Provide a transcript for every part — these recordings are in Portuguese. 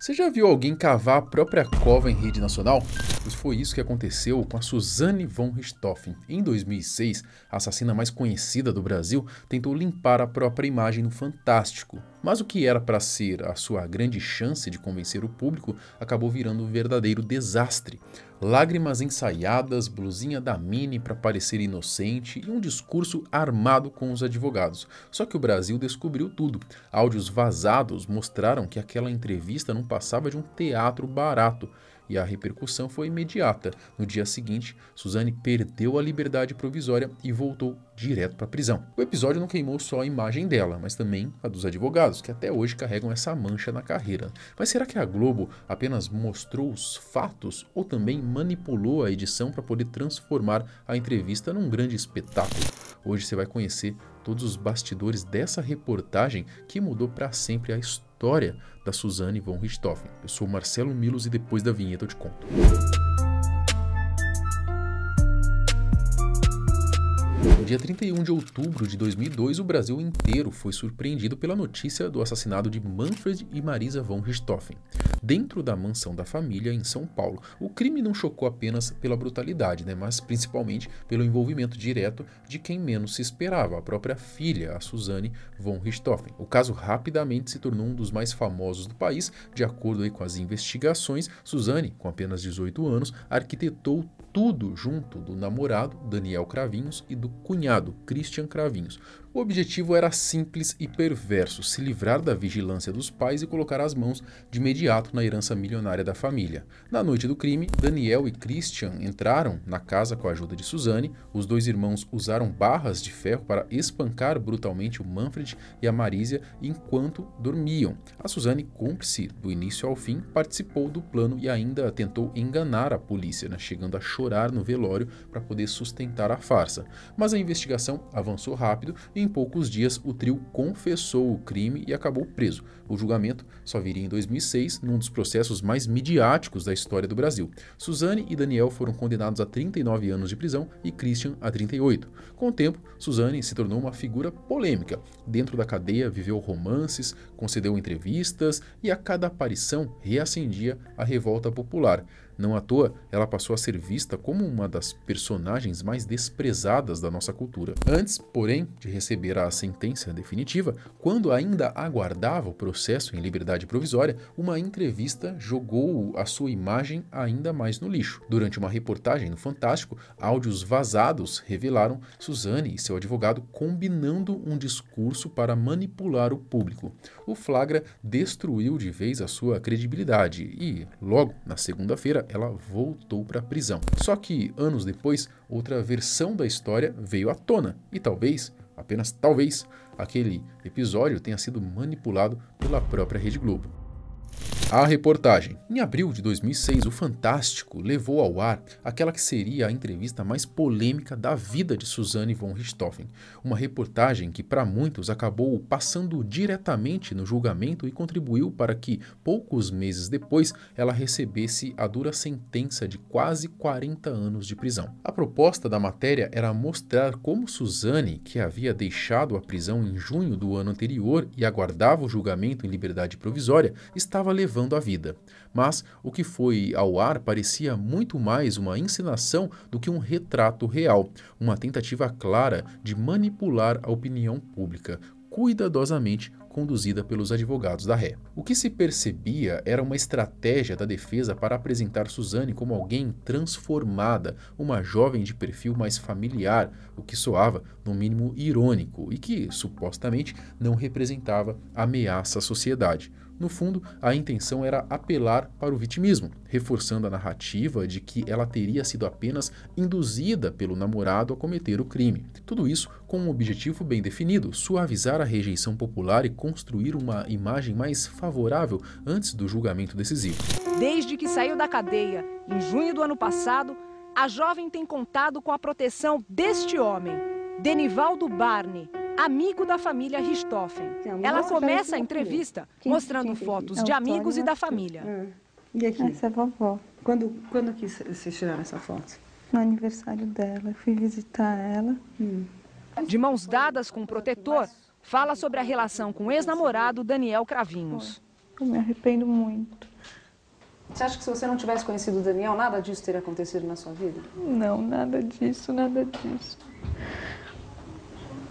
Você já viu alguém cavar a própria cova em rede nacional? Pois foi isso que aconteceu com a Suzane von Richthofen. Em 2006, a assassina mais conhecida do Brasil tentou limpar a própria imagem no Fantástico. Mas o que era para ser a sua grande chance de convencer o público acabou virando um verdadeiro desastre. Lágrimas ensaiadas, blusinha da Mini para parecer inocente e um discurso armado com os advogados. Só que o Brasil descobriu tudo. Áudios vazados mostraram que aquela entrevista não passava de um teatro barato. E a repercussão foi imediata. No dia seguinte, Suzane perdeu a liberdade provisória e voltou direto para a prisão. O episódio não queimou só a imagem dela, mas também a dos advogados, que até hoje carregam essa mancha na carreira. Mas será que a Globo apenas mostrou os fatos ou também manipulou a edição para poder transformar a entrevista num grande espetáculo? Hoje você vai conhecer todos os bastidores dessa reportagem que mudou para sempre a história da Suzane von Richthofen. Eu sou Marcelo Milos e depois da vinheta eu te conto. No dia 31 de outubro de 2002, o Brasil inteiro foi surpreendido pela notícia do assassinato de Manfred e Marisa von Richthofen. Dentro da mansão da família em São Paulo, o crime não chocou apenas pela brutalidade, mas principalmente pelo envolvimento direto de quem menos se esperava, a própria filha, a Suzane von Richthofen. O caso rapidamente se tornou um dos mais famosos do país. De acordo com as investigações, Suzane, com apenas 18 anos, arquitetou tudo junto do namorado, Daniel Cravinhos, e do cunhado, Christian Cravinhos. O objetivo era simples e perverso: se livrar da vigilância dos pais e colocar as mãos de imediato na herança milionária da família. Na noite do crime, Daniel e Christian entraram na casa com a ajuda de Suzane. Os dois irmãos usaram barras de ferro para espancar brutalmente o Manfred e a Marisa enquanto dormiam. A Suzane, cúmplice do início ao fim, participou do plano e ainda tentou enganar a polícia, chegando a chorar no velório para poder sustentar a farsa. Mas a investigação avançou rápido e em poucos dias o trio confessou o crime e acabou preso. O julgamento só viria em 2006, num dos processos mais midiáticos da história do Brasil. Suzane e Daniel foram condenados a 39 anos de prisão e Christian a 38. Com o tempo, Suzane se tornou uma figura polêmica. Dentro da cadeia viveu romances, concedeu entrevistas e a cada aparição reacendia a revolta popular. Não à toa, ela passou a ser vista como uma das personagens mais desprezadas da nossa cultura. Antes, porém, de receber a sentença definitiva, quando ainda aguardava o processo em liberdade provisória, uma entrevista jogou a sua imagem ainda mais no lixo. Durante uma reportagem no Fantástico, áudios vazados revelaram Suzane e seu advogado combinando um discurso para manipular o público. O flagra destruiu de vez a sua credibilidade e, logo na segunda-feira, ela voltou para a prisão. Só que, anos depois, outra versão da história veio à tona e talvez, apenas talvez, aquele episódio tenha sido manipulado pela própria Rede Globo. A reportagem. Em abril de 2006, o Fantástico levou ao ar aquela que seria a entrevista mais polêmica da vida de Suzane von Richthofen. Uma reportagem que, para muitos, acabou passando diretamente no julgamento e contribuiu para que, poucos meses depois, ela recebesse a dura sentença de quase 40 anos de prisão. A proposta da matéria era mostrar como Suzane, que havia deixado a prisão em junho do ano anterior e aguardava o julgamento em liberdade provisória, estava levando a vida. Mas o que foi ao ar parecia muito mais uma encenação do que um retrato real, uma tentativa clara de manipular a opinião pública, cuidadosamente conduzida pelos advogados da ré. O que se percebia era uma estratégia da defesa para apresentar Suzane como alguém transformada, uma jovem de perfil mais familiar, o que soava, no mínimo, irônico e que, supostamente, não representava ameaça à sociedade. No fundo, a intenção era apelar para o vitimismo, reforçando a narrativa de que ela teria sido apenas induzida pelo namorado a cometer o crime. Tudo isso com um objetivo bem definido: suavizar a rejeição popular e construir uma imagem mais favorável antes do julgamento decisivo. Desde que saiu da cadeia, em junho do ano passado, a jovem tem contado com a proteção deste homem, Denivaldo Barney, amigo da família Richthofen. Ela começa a entrevista mostrando fotos de amigos e da família. E aqui? Essa é a vovó. Quando que vocês tiraram essa foto? No aniversário dela. Eu fui visitar ela. De mãos dadas com o protetor, fala sobre a relação com o ex-namorado Daniel Cravinhos. Eu me arrependo muito. Você acha que se você não tivesse conhecido o Daniel, nada disso teria acontecido na sua vida? Não, nada disso, nada disso.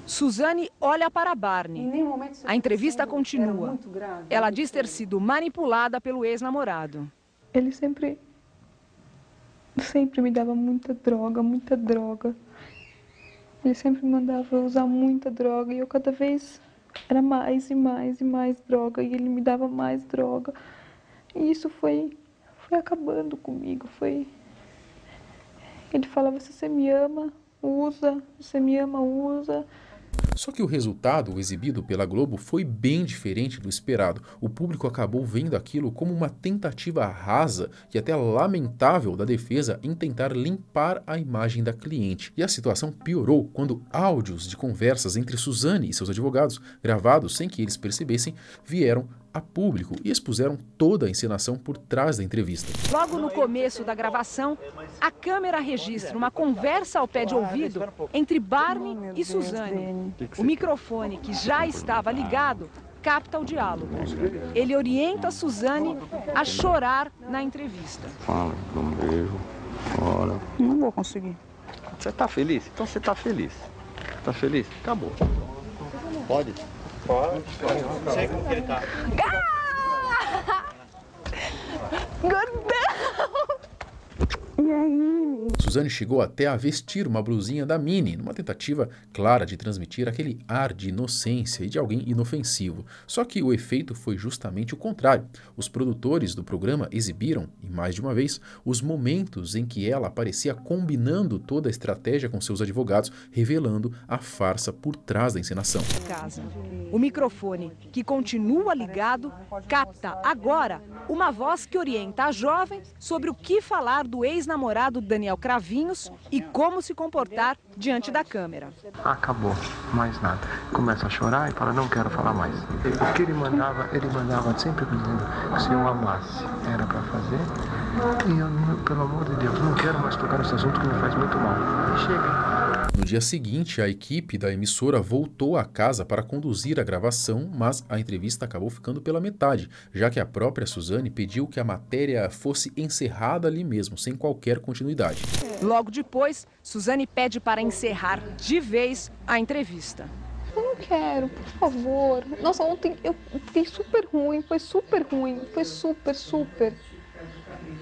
Suzane olha para Barney. Em nenhum momento você A entrevista era continua. muito grave. Ela diz ter sido manipulada pelo ex-namorado. Ele sempre me dava muita droga, muita droga. Ele sempre me mandava usar muita droga e eu cada vez era mais e mais e mais droga e ele me dava mais droga. E isso foi acabando comigo, Ele falava, se você me ama, usa, se você me ama, usa. Só que o resultado exibido pela Globo foi bem diferente do esperado. O público acabou vendo aquilo como uma tentativa rasa e até lamentável da defesa em tentar limpar a imagem da cliente. E a situação piorou quando áudios de conversas entre Suzane e seus advogados, gravados sem que eles percebessem, vieram a público e expuseram toda a encenação por trás da entrevista. Logo no começo da gravação, a câmera registra uma conversa ao pé de ouvido entre Barney e Suzane. O microfone, que já estava ligado, capta o diálogo. Ele orienta Suzane a chorar na entrevista. Fala, dá um beijo, ora. Não vou conseguir. Você tá feliz? Então você tá feliz. Tá feliz? Acabou. Pode? Pode. Não sei como que ele tá. E aí? Suzane chegou até a vestir uma blusinha da Minnie, numa tentativa clara de transmitir aquele ar de inocência e de alguém inofensivo. Só que o efeito foi justamente o contrário. Os produtores do programa exibiram, e mais de uma vez, os momentos em que ela aparecia combinando toda a estratégia com seus advogados, revelando a farsa por trás da encenação. Casa. O microfone, que continua ligado, capta agora uma voz que orienta a jovem sobre o que falar do ex-namorado Daniel Cravinhos e como se comportar diante da câmera. Acabou, mais nada. Começa a chorar e fala, não quero falar mais. O que ele mandava sempre dizendo que se eu amasse era para fazer. E eu, pelo amor de Deus, não quero mais tocar nesse assunto que me faz muito mal. Chega. No dia seguinte, a equipe da emissora voltou à casa para conduzir a gravação, mas a entrevista acabou ficando pela metade, já que a própria Suzane pediu que a matéria fosse encerrada ali mesmo, sem qualquer continuidade. Logo depois, Suzane pede para encerrar de vez a entrevista. Eu não quero, por favor. Nossa, ontem eu fiquei super ruim, foi super.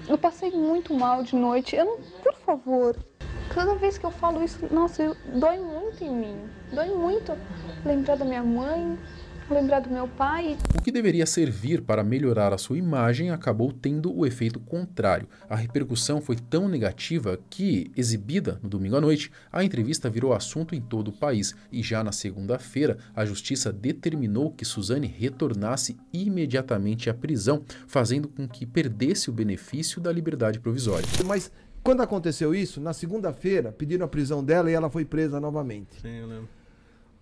Eu passei muito mal de noite. Por favor. Cada vez que eu falo isso, nossa, dói muito em mim. Dói muito lembrar da minha mãe, lembrar do meu pai. O que deveria servir para melhorar a sua imagem acabou tendo o efeito contrário. A repercussão foi tão negativa que, exibida no domingo à noite, a entrevista virou assunto em todo o país e já na segunda-feira a justiça determinou que Suzane retornasse imediatamente à prisão, fazendo com que perdesse o benefício da liberdade provisória. Mas quando aconteceu isso, na segunda-feira pediram a prisão dela e ela foi presa novamente. Sim, eu lembro.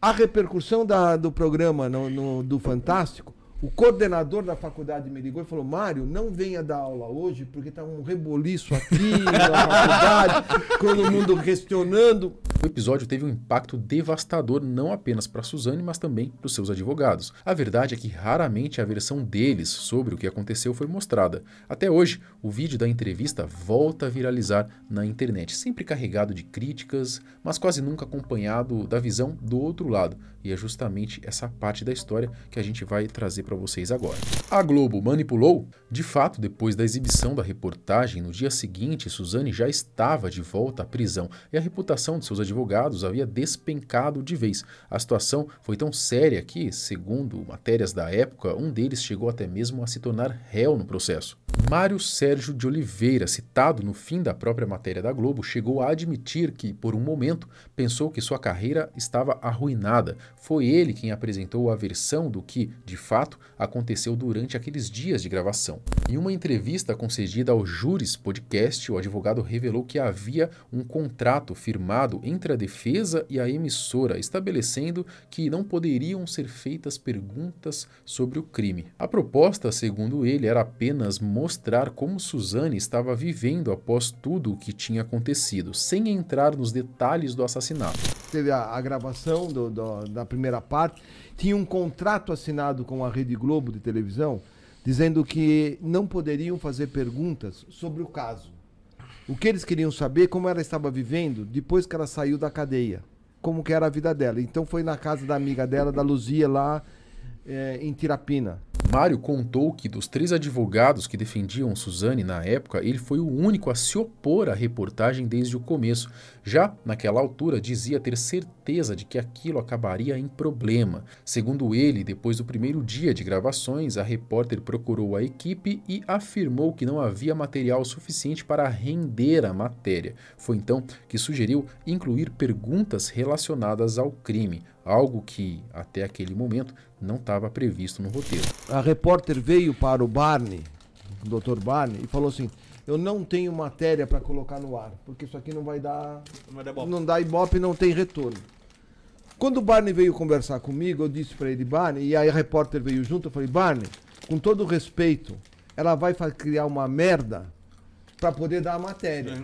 A repercussão do programa do Fantástico, o coordenador da faculdade me ligou e falou, Mário, não venha dar aula hoje porque está um reboliço aqui na faculdade, todo mundo questionando. O episódio teve um impacto devastador não apenas para Suzane, mas também para os seus advogados. A verdade é que raramente a versão deles sobre o que aconteceu foi mostrada. Até hoje, o vídeo da entrevista volta a viralizar na internet, sempre carregado de críticas, mas quase nunca acompanhado da visão do outro lado. E é justamente essa parte da história que a gente vai trazer para vocês agora. A Globo manipulou? De fato, depois da exibição da reportagem, no dia seguinte, Suzane já estava de volta à prisão e a reputação de seus advogados havia despencado de vez. A situação foi tão séria que, segundo matérias da época, um deles chegou até mesmo a se tornar réu no processo. Mário Sérgio de Oliveira, citado no fim da própria matéria da Globo, chegou a admitir que, por um momento, pensou que sua carreira estava arruinada. Foi ele quem apresentou a versão do que, de fato, aconteceu durante aqueles dias de gravação. Em uma entrevista concedida ao Júris Podcast, o advogado revelou que havia um contrato firmado entre a defesa e a emissora, estabelecendo que não poderiam ser feitas perguntas sobre o crime. A proposta, segundo ele, era apenas mostrar como Suzane estava vivendo após tudo o que tinha acontecido, sem entrar nos detalhes do assassinato. Teve a gravação da primeira parte, tinha um contrato assinado com a Rede Globo de televisão dizendo que não poderiam fazer perguntas sobre o caso. O que eles queriam saber, como ela estava vivendo depois que ela saiu da cadeia, como que era a vida dela. Então foi na casa da amiga dela, da Luzia, lá em Tirapina. Mário contou que dos 3 advogados que defendiam Suzane na época, ele foi o único a se opor à reportagem desde o começo. Já naquela altura, dizia ter certeza de que aquilo acabaria em problema. Segundo ele, depois do primeiro dia de gravações, a repórter procurou a equipe e afirmou que não havia material suficiente para render a matéria. Foi então que sugeriu incluir perguntas relacionadas ao crime, algo que, até aquele momento, não estava previsto no roteiro. A repórter veio para o Barney, o Dr. Barney, e falou assim: eu não tenho matéria para colocar no ar, porque isso aqui não vai dar... Não dá ibope, não tem retorno. Quando o Barney veio conversar comigo, eu disse para ele: Barney, e aí a repórter veio junto, eu falei: Barney, com todo respeito, ela vai criar uma merda para poder dar a matéria.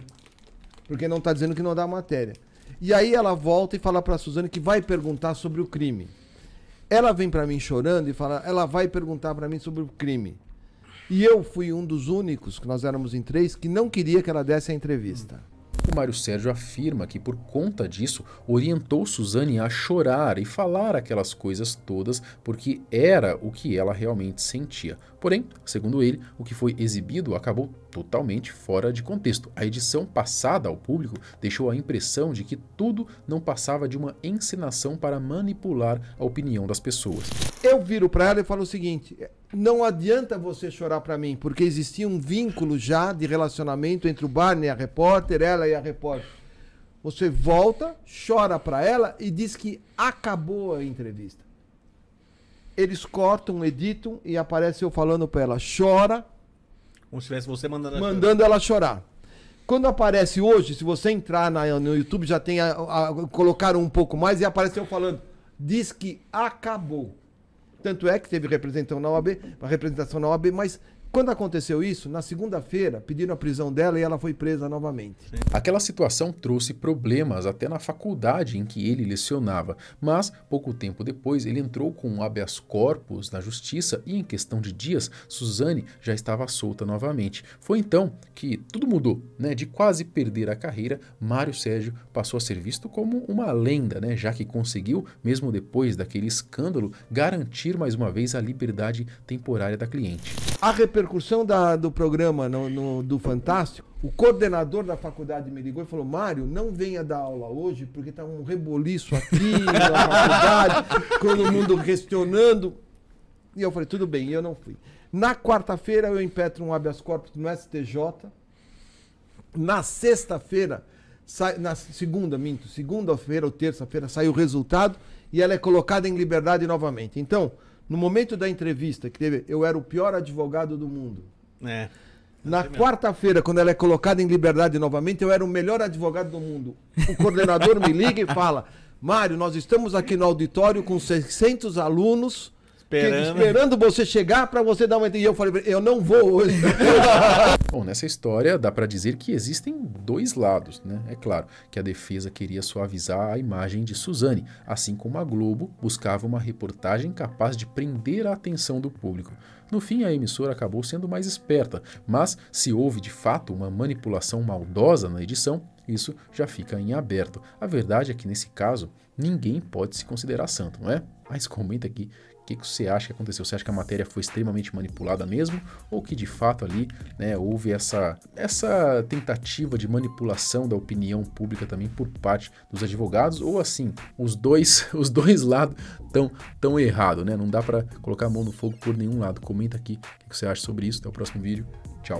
Porque não está dizendo que não dá a matéria. E aí ela volta e fala para a Suzane que vai perguntar sobre o crime. Ela vem para mim chorando e fala, ela vai perguntar para mim sobre o crime. E eu fui um dos únicos, que nós éramos em 3, que não queria que ela desse a entrevista. O Mário Sérgio afirma que, por conta disso, orientou Suzane a chorar e falar aquelas coisas todas porque era o que ela realmente sentia. Porém, segundo ele, o que foi exibido acabou totalmente fora de contexto. A edição passada ao público deixou a impressão de que tudo não passava de uma encenação para manipular a opinião das pessoas. Eu viro para ela e falo o seguinte: não adianta você chorar para mim, porque existia um vínculo já de relacionamento entre o Barney e a repórter, ela e a repórter. Você volta, chora para ela e diz que acabou a entrevista. Eles cortam, editam e aparece eu falando para ela: chora. Como se tivesse você mandando ela chorar. Quando aparece hoje, se você entrar no YouTube, já tem colocaram um pouco mais e aparece eu falando: diz que acabou. Tanto é que teve representação na OAB, mas quando aconteceu isso, na segunda-feira, pediram a prisão dela e ela foi presa novamente. Sim. Aquela situação trouxe problemas até na faculdade em que ele lecionava, mas pouco tempo depois ele entrou com um habeas corpus na justiça e em questão de dias, Suzane já estava solta novamente. Foi então que tudo mudou, né? De quase perder a carreira, Mário Sérgio passou a ser visto como uma lenda, né? Já que conseguiu, mesmo depois daquele escândalo, garantir mais uma vez a liberdade temporária da cliente. A repercussão do programa do Fantástico, o coordenador da faculdade me ligou e falou: Mário, não venha dar aula hoje porque está um reboliço aqui na faculdade, todo mundo questionando. E eu falei: tudo bem, e eu não fui. Na quarta-feira eu impetro um habeas corpus no STJ. Na sexta-feira, segunda-feira ou terça-feira sai o resultado e ela é colocada em liberdade novamente. Então, no momento da entrevista que teve, eu era o pior advogado do mundo. Na quarta-feira, quando ela é colocada em liberdade novamente, eu era o melhor advogado do mundo. O coordenador me liga e fala: Mário, nós estamos aqui no auditório com 600 alunos esperando você chegar para você dar uma entrevista. E eu falei: eu não vou hoje. Bom, nessa história dá para dizer que existem dois lados, né? É claro que a defesa queria suavizar a imagem de Suzane, assim como a Globo buscava uma reportagem capaz de prender a atenção do público. No fim, a emissora acabou sendo mais esperta, mas se houve de fato uma manipulação maldosa na edição, isso já fica em aberto. A verdade é que nesse caso, ninguém pode se considerar santo, não é? Mas comenta aqui o que você acha que aconteceu. Você acha que a matéria foi extremamente manipulada mesmo? Ou que de fato ali, né, houve essa tentativa de manipulação da opinião pública também por parte dos advogados? Ou assim, os dois lados tão errados, né? Não dá para colocar a mão no fogo por nenhum lado. Comenta aqui o que você acha sobre isso. Até o próximo vídeo. Tchau.